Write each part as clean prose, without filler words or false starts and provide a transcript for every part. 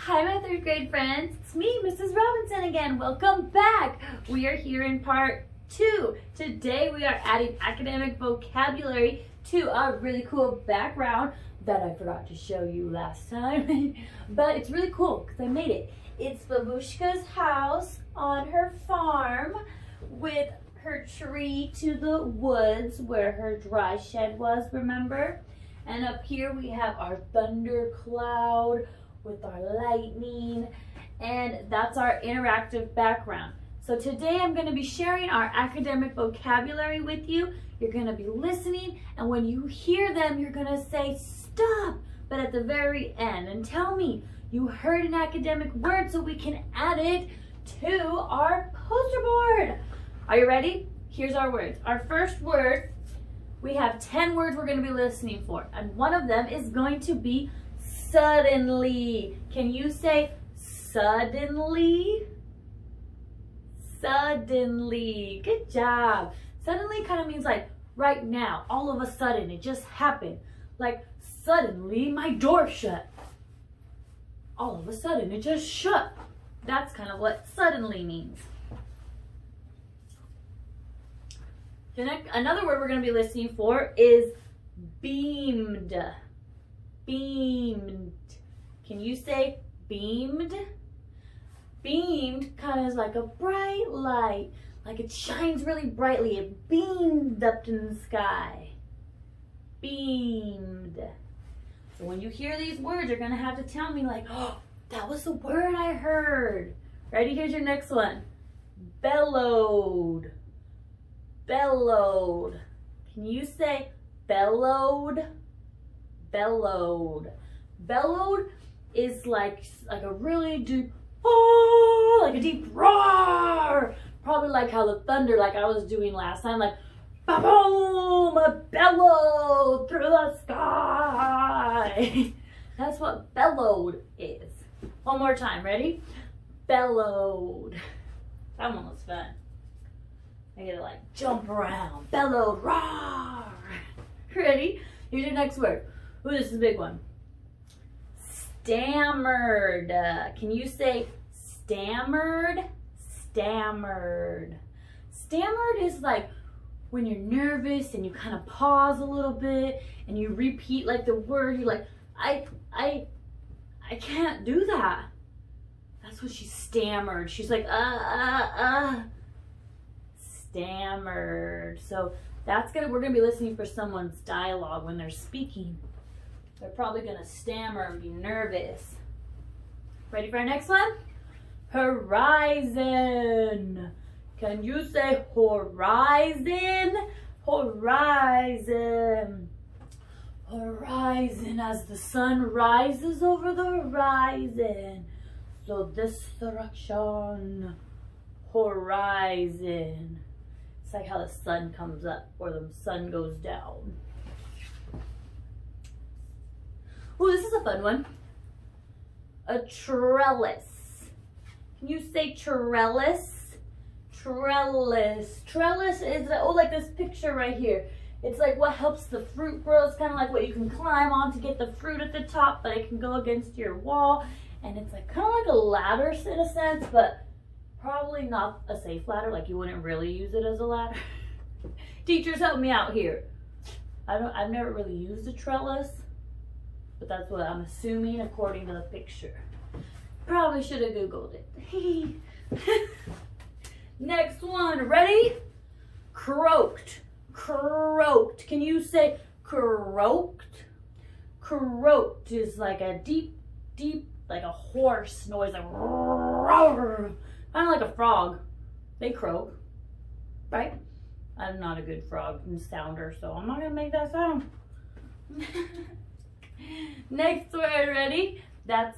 Hi, my third grade friends. It's me, Mrs. Robinson again. Welcome back. We are here in part 2. Today we are adding academic vocabulary to our really cool background that I forgot to show you last time. But it's really cool because I made it. It's Babushka's house on her farm with her tree to the woods where her dry shed was, remember? And up here we have our thundercloud with our lightning, and that's our interactive background. So today I'm going to be sharing our academic vocabulary with you. You're going to be listening, and when you hear them, you're going to say stop, but at the very end, and tell me you heard an academic word so we can add it to our poster board. Are you ready? Here's our words. Our first word, we have 10 words we're going to be listening for, and one of them is going to be suddenly. Can you say suddenly? Suddenly. Good job. Suddenly kind of means like right now, all of a sudden, it just happened. Like suddenly my door shut. All of a sudden it just shut. That's kind of what suddenly means. Another word we're going to be listening for is beamed. Beamed. Can you say beamed? Beamed kind of is like a bright light, like it shines really brightly. It beamed up in the sky. Beamed. So when you hear these words, you're going to have to tell me like, oh, that was the word I heard. Ready? Here's your next one. Bellowed. Bellowed. Can you say bellowed? Bellowed. Bellowed is like a really deep, oh, like a deep roar. Probably like how the thunder, like I was doing last time, like boom, a bellow through the sky. That's what bellowed is. One more time, ready? Bellowed. That one was fun. I get to like jump around. Bellowed, roar. Ready? Here's your next word. Ooh, this is a big one. Stammered. Can you say stammered? Stammered. Stammered is like when you're nervous and you kind of pause a little bit and you repeat like the word. You're like, I can't do that. That's what she stammered. She's like, Stammered. So we're gonna be listening for someone's dialogue when they're speaking. They're probably gonna stammer and be nervous. Ready for our next one? Horizon. Can you say horizon? Horizon. Horizon, as the sun rises over the horizon. So this direction. Horizon. It's like how the sun comes up or the sun goes down. Oh, this is a fun one. A trellis. Can you say trellis? Trellis. Trellis is, oh, like this picture right here. It's like what helps the fruit grow. It's kind of like what you can climb on to get the fruit at the top, but it can go against your wall. And it's like kind of like a ladder in a sense, but probably not a safe ladder. Like you wouldn't really use it as a ladder. Teachers, help me out here. I've never really used a trellis, but that's what I'm assuming according to the picture. Probably should have Googled it. Next one, ready? Croaked. Croaked. Can you say croaked? Croaked is like a deep, like a horse noise, like roar. Kind of like a frog. They croak, right? I'm not a good frog sounder, so I'm not gonna make that sound. Next word, ready?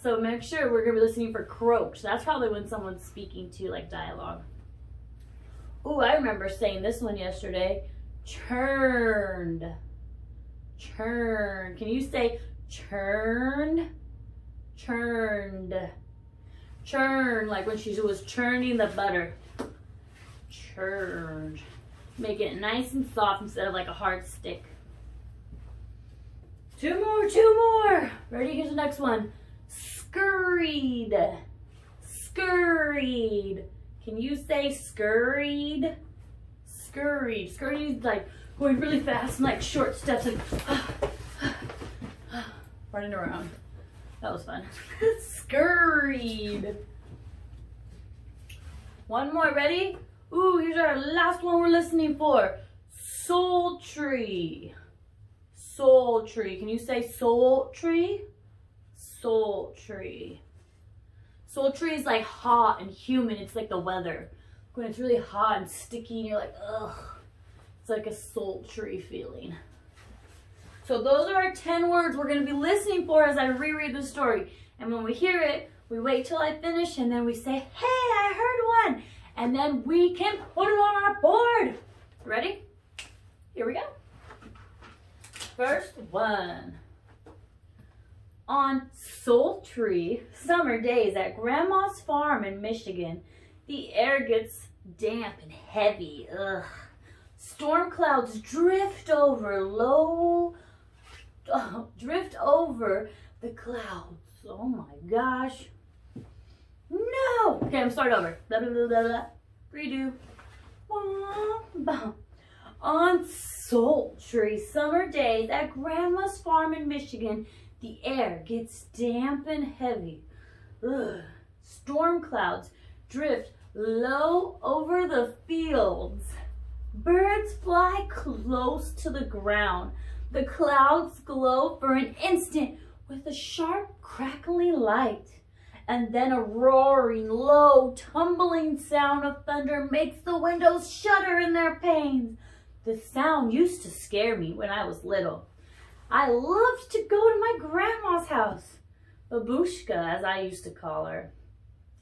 So make sure we're gonna be listening for croaked. That's probably when someone's speaking to like dialogue. Oh, I remember saying this one yesterday. Churned. Churned. Can you say churned? Churned. Churn, like when she was churning the butter. Churned. Make it nice and soft instead of like a hard stick. Two more. Ready? Here's the next one. scurried. Scurried. Can you say scurried? Scurried. Scurried is like going really fast and like short steps and running around. That was fun. Scurried. One more, ready? Ooh, here's our last one we're listening for. Sultry. Sultry. Can you say sultry? Sultry. Sultry is like hot and humid. It's like the weather. When it's really hot and sticky and you're like, ugh. It's like a sultry feeling. So those are our 10 words we're going to be listening for as I reread the story. And when we hear it, we wait till I finish and then we say, hey, I heard one. And then we can put it on our board. Ready? Here we go. First one. On sultry summer days at Grandma's farm in Michigan, the air gets damp and heavy. Ugh. Storm clouds drift over the clouds. Oh my gosh. No! Okay, I'm starting over. Blah, blah, blah, blah, blah. Redo. On sultry summer days at Grandma's farm in Michigan, the air gets damp and heavy. Ugh. Storm clouds drift low over the fields. Birds fly close to the ground. The clouds glow for an instant with a sharp, crackly light. And then a roaring, low, tumbling sound of thunder makes the windows shudder in their panes. The sound used to scare me when I was little. I loved to go to my grandma's house, Babushka, as I used to call her.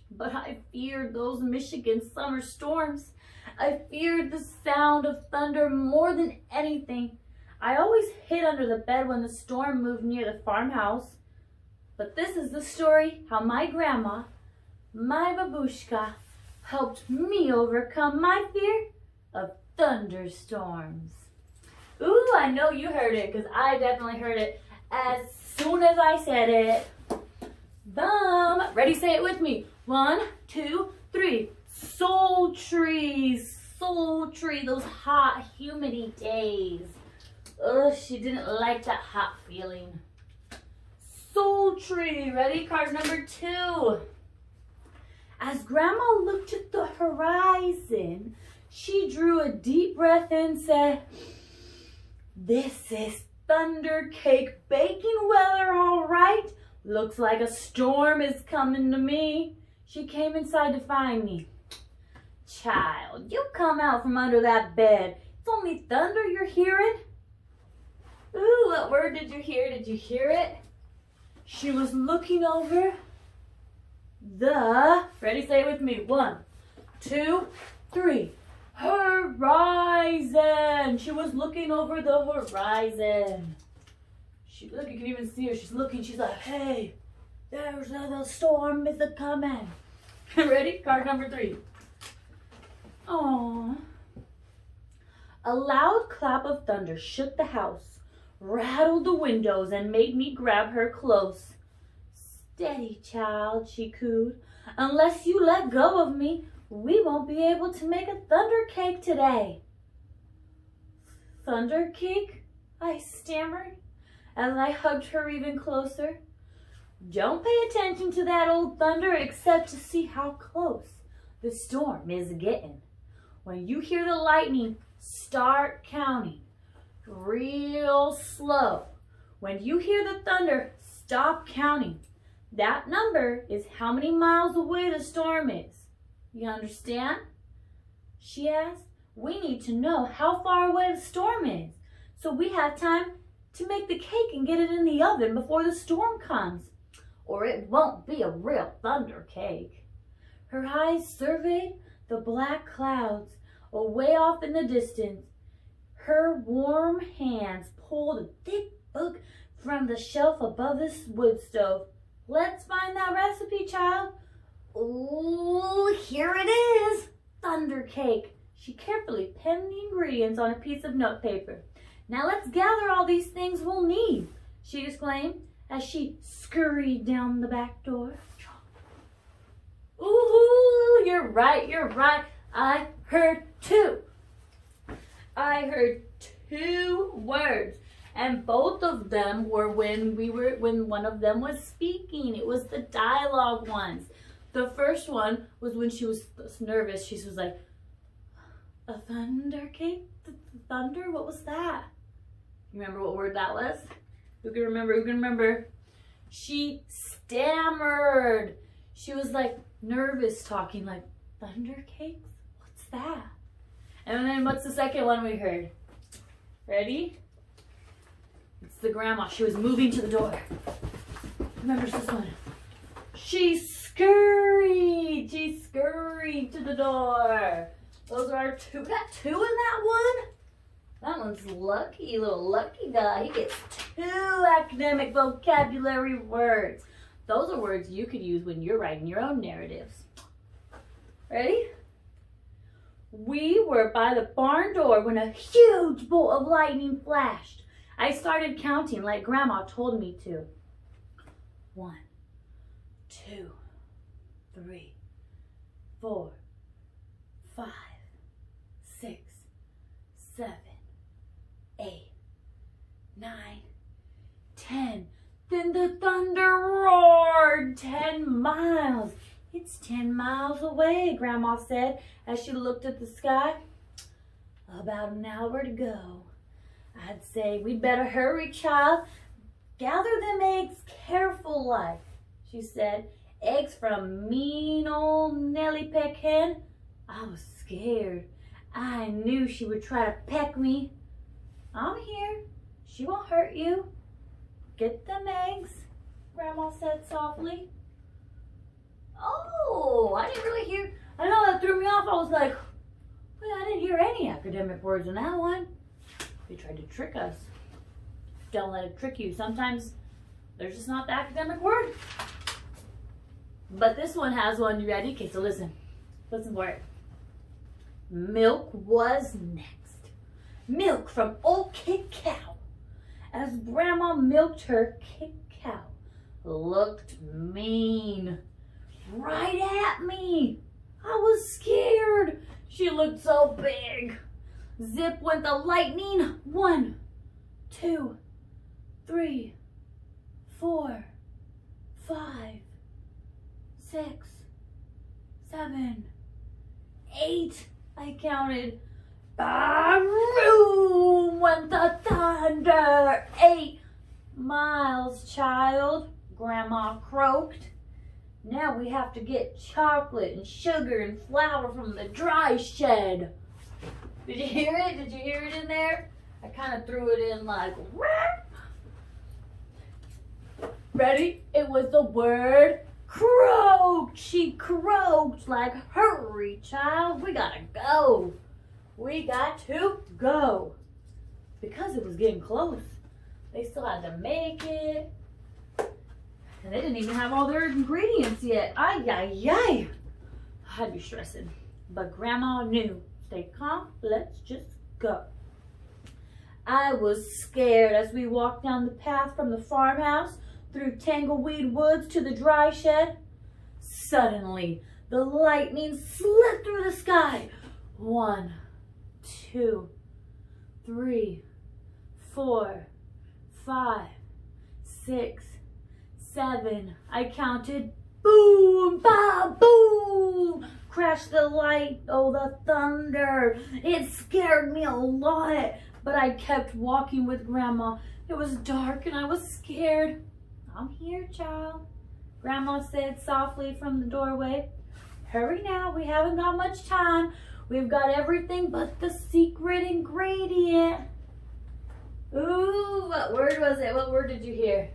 But I feared those Michigan summer storms. I feared the sound of thunder more than anything. I always hid under the bed when the storm moved near the farmhouse. But this is the story how my grandma, my babushka, helped me overcome my fear of thunderstorms. Ooh, I know you heard it because I definitely heard it as soon as I said it. Bum. Ready? Say it with me. 1, 2, 3. Sultry, sultry, those hot, humidy days. Ugh, she didn't like that hot feeling. Sultry. Ready? Card number 2. As Grandma looked at the horizon, she drew a deep breath and said, "This is thunder cake baking weather, all right. Looks like a storm is coming to me." She came inside to find me. "Child, you come out from under that bed. It's only thunder you're hearing." Ooh, what word did you hear? Did you hear it? She was looking over the, ready, say it with me. 1, 2, 3. Horizon. She was looking over the horizon. Look, you can even see her. She's looking. She's like, "Hey, there's the storm is coming." Ready? Card number 3. Aww. A loud clap of thunder shook the house, rattled the windows, and made me grab her close. "Steady, child," she cooed. "Unless you let go of me, we won't be able to make a thunder cake today." "Thunder cake?" I stammered as I hugged her even closer. "Don't pay attention to that old thunder except to see how close the storm is getting. When you hear the lightning, start counting real slow. When you hear the thunder, stop counting. That number is how many miles away the storm is. You understand?" She asked. "We need to know how far away the storm is so we have time to make the cake and get it in the oven before the storm comes, or it won't be a real thunder cake." Her eyes surveyed the black clouds away off in the distance. Her warm hands pulled a thick book from the shelf above the wood stove. "Let's find that recipe, child." "Ooh, here it is. Thunder cake." She carefully penned the ingredients on a piece of notepaper. "Now let's gather all these things we'll need," she exclaimed as she scurried down the back door. Ooh, you're right, you're right. I heard two. I heard two words. And both of them were when one of them was speaking. It was the dialogue ones. The first one was when she was nervous. She was like, a thunder cake? Thunder? What was that? You remember what word that was? Who can remember? Who can remember? She stammered. She was like nervous talking like, thunder cakes? What's that? And then what's the second one we heard? Ready? It's the grandma. She was moving to the door. Remembers this one. She scurried. She scurried to the door. Those are our two. We got two in that one? That one's lucky, little lucky guy. He gets two academic vocabulary words. Those are words you could use when you're writing your own narratives. Ready? We were by the barn door when a huge bolt of lightning flashed. I started counting like Grandma told me to. 1, 2, 3, 4, 5, 6, 7, 8, 9, 10. Then the thunder roared 10 miles. It's 10 miles away, Grandma said as she looked at the sky. About an hour to go. I'd say we'd better hurry, child. Gather them eggs careful like, she said. Eggs from mean old Nellie Peck Hen. I was scared. I knew she would try to peck me. I'm here. She won't hurt you. Get them eggs, Grandma said softly. Oh, I didn't really hear. I know that threw me off. I was like, well, I didn't hear any academic words in that one. They tried to trick us. Don't let it trick you. Sometimes there's just not the academic word. But this one has one. You ready? Okay, so listen. Listen for it. Milk was next. Milk from old Kid Cow. As Grandma milked her, Kid Cow looked mean. Right at me. I was scared. She looked so big. Zip went the lightning. 1, 2, 3, 4, 5, 6, 7, 8. I counted. Boom went the thunder. 8 miles, child, Grandma croaked. Now we have to get chocolate and sugar and flour from the dry shed. Did you hear it? Did you hear it in there? I kind of threw it in like, ready? It was the word croaked. She croaked like, hurry, child. We gotta go. We got to go. Because it was getting close. They still had to make it. And they didn't even have all their ingredients yet. Ay, ay, ay. I'd be stressing. But Grandma knew. Stay calm. Let's just go. I was scared as we walked down the path from the farmhouse through tangleweed woods to the dry shed. Suddenly, the lightning slipped through the sky. 1, 2, 3, 4, 5, 6, 7. I counted. Boom, ba, boom. Crashed the light. Oh, the thunder. It scared me a lot. But I kept walking with Grandma. It was dark and I was scared. I'm here, child, Grandma said softly from the doorway. Hurry now. We haven't got much time. We've got everything but the secret ingredient. Ooh, what word was it? What word did you hear?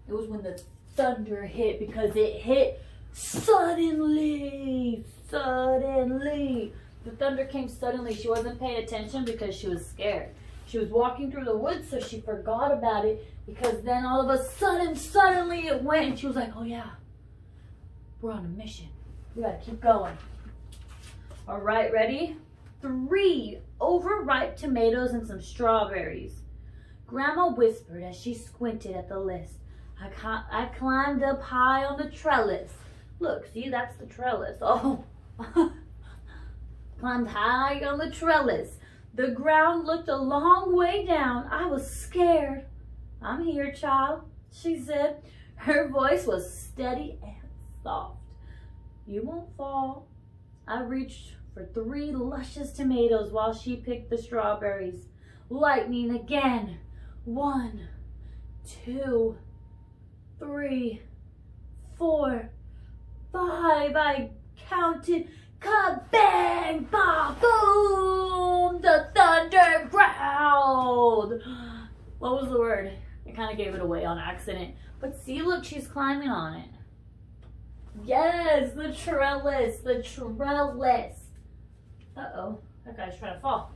It was when the thunder hit, because it hit suddenly. Suddenly. The thunder came suddenly. She wasn't paying attention because she was scared. She was walking through the woods, so she forgot about it, because then all of a sudden, suddenly it went, and she was like, oh yeah, we're on a mission. We gotta keep going. All right, ready? 3 overripe tomatoes and some strawberries. Grandma whispered as she squinted at the list. I climbed up high on the trellis. Look, see, that's the trellis. Oh, climbed high on the trellis. The ground looked a long way down. I was scared. I'm here, child, she said. Her voice was steady and soft. You won't fall. I reached for 3 luscious tomatoes while she picked the strawberries. Lightning again. 1, 2, 3, 4, 5. I counted. Kabang! Ba! Boom! The thunder growled. What was the word? I kind of gave it away on accident. But see, look, she's climbing on it. Yes, the trellis. The trellis. Uh-oh, that guy's trying to fall.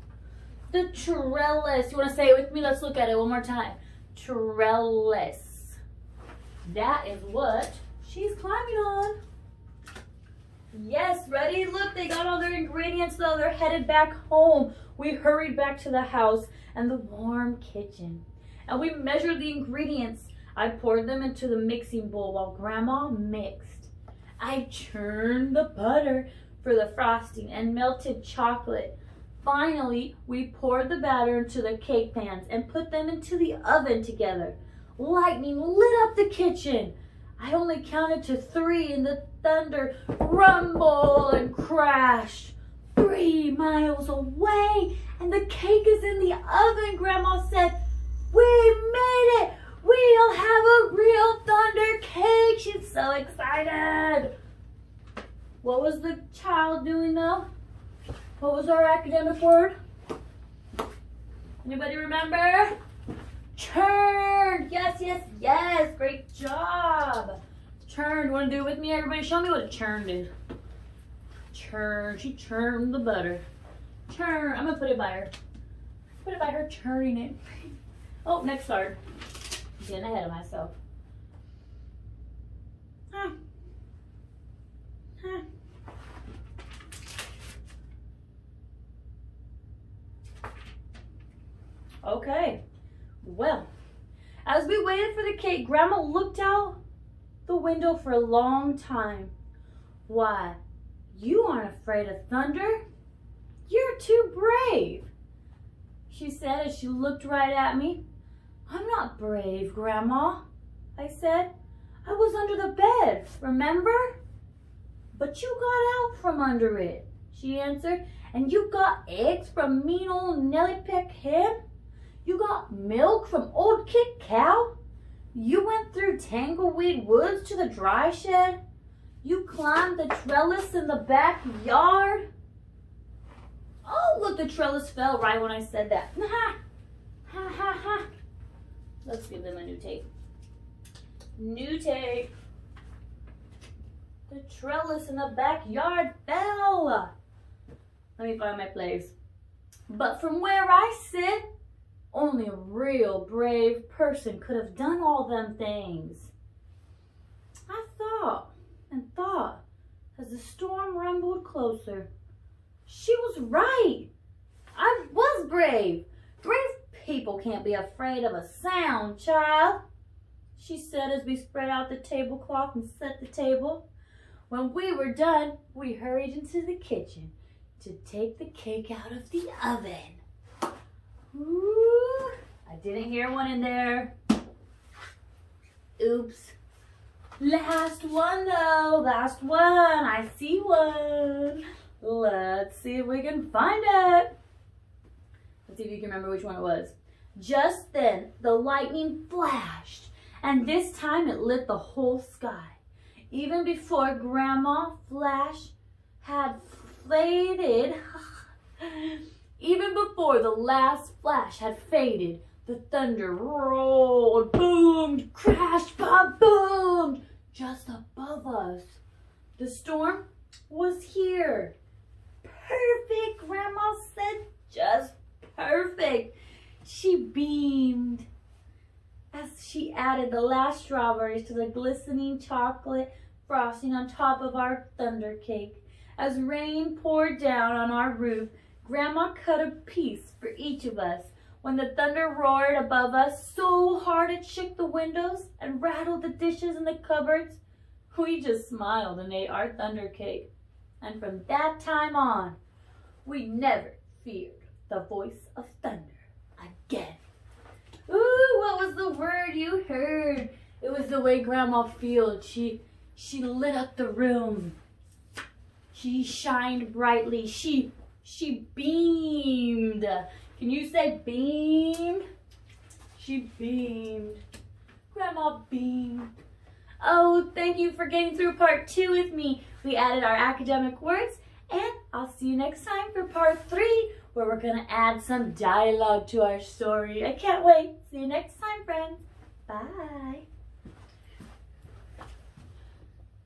The trellis. You want to say it with me? Let's look at it one more time. Trellis. That is what she's climbing on. Yes, ready? Look, they got all their ingredients though. They're headed back home. We hurried back to the house and the warm kitchen. And we measured the ingredients. I poured them into the mixing bowl while Grandma mixed. I churned the butter for the frosting and melted chocolate. Finally, we poured the batter into the cake pans and put them into the oven together. Lightning lit up the kitchen. I only counted to 3 and the thunder rumbled and crashed. 3 miles away and the cake is in the oven, Grandma said. We made it! We'll have a real thunder cake! She's so excited. What was the child doing though? What was our academic word? Anybody remember? Churned. Yes, yes, yes. Great job. Churned. Want to do it with me? Everybody show me what a churn is. Churn. She churned the butter. Churn. I'm going to put it by her. Put it by her churning it. Oh, next card. I'm getting ahead of myself. Huh. Huh. Okay. Well, as we waited for the cake, Grandma looked out the window for a long time. Why, you aren't afraid of thunder. You're too brave, she said as she looked right at me. I'm not brave, Grandma, I said. I was under the bed, remember? But you got out from under it, she answered. And you got eggs from mean old Nellie Peck hen? You got milk from old Kit Cow? You went through Tangleweed Woods to the dry shed? You climbed the trellis in the backyard? Oh, look, the trellis fell right when I said that. Ha, ha, ha, ha. Let's give them a new tape. New tape. The trellis in the backyard fell. Let me find my place. But from where I sit, only a real brave person could have done all them things. I thought and thought as the storm rumbled closer. She was right. I was brave. Brave people can't be afraid of a sound, child, she said as we spread out the tablecloth and set the table. When we were done, we hurried into the kitchen to take the cake out of the oven. Ooh, I didn't hear one in there. Oops. Last one though, last one. I see one. Let's see if we can find it. Let's see if you can remember which one it was. Just then, the lightning flashed, and this time it lit the whole sky. Even before Grandma Flash had faded, even before the last flash had faded, the thunder rolled, boomed, crashed, boomed, just above us. The storm was here. Perfect, Grandma said, just perfect. She beamed as she added the last strawberries to the glistening chocolate frosting on top of our thunder cake. As rain poured down on our roof, Grandma cut a piece for each of us. when the thunder roared above us so hard it shook the windows and rattled the dishes in the cupboards, we just smiled and ate our thunder cake. And from that time on, we never feared the voice of thunder again. Ooh, what was the word you heard? It was the way Grandma feels. She lit up the room. She shined brightly. She beamed. Can you say beamed? She beamed. Grandma beamed. Oh, thank you for getting through part 2 with me. We added our academic words, and I'll see you next time for part 3, where we're gonna add some dialogue to our story. I can't wait. See you next time, friends. Bye.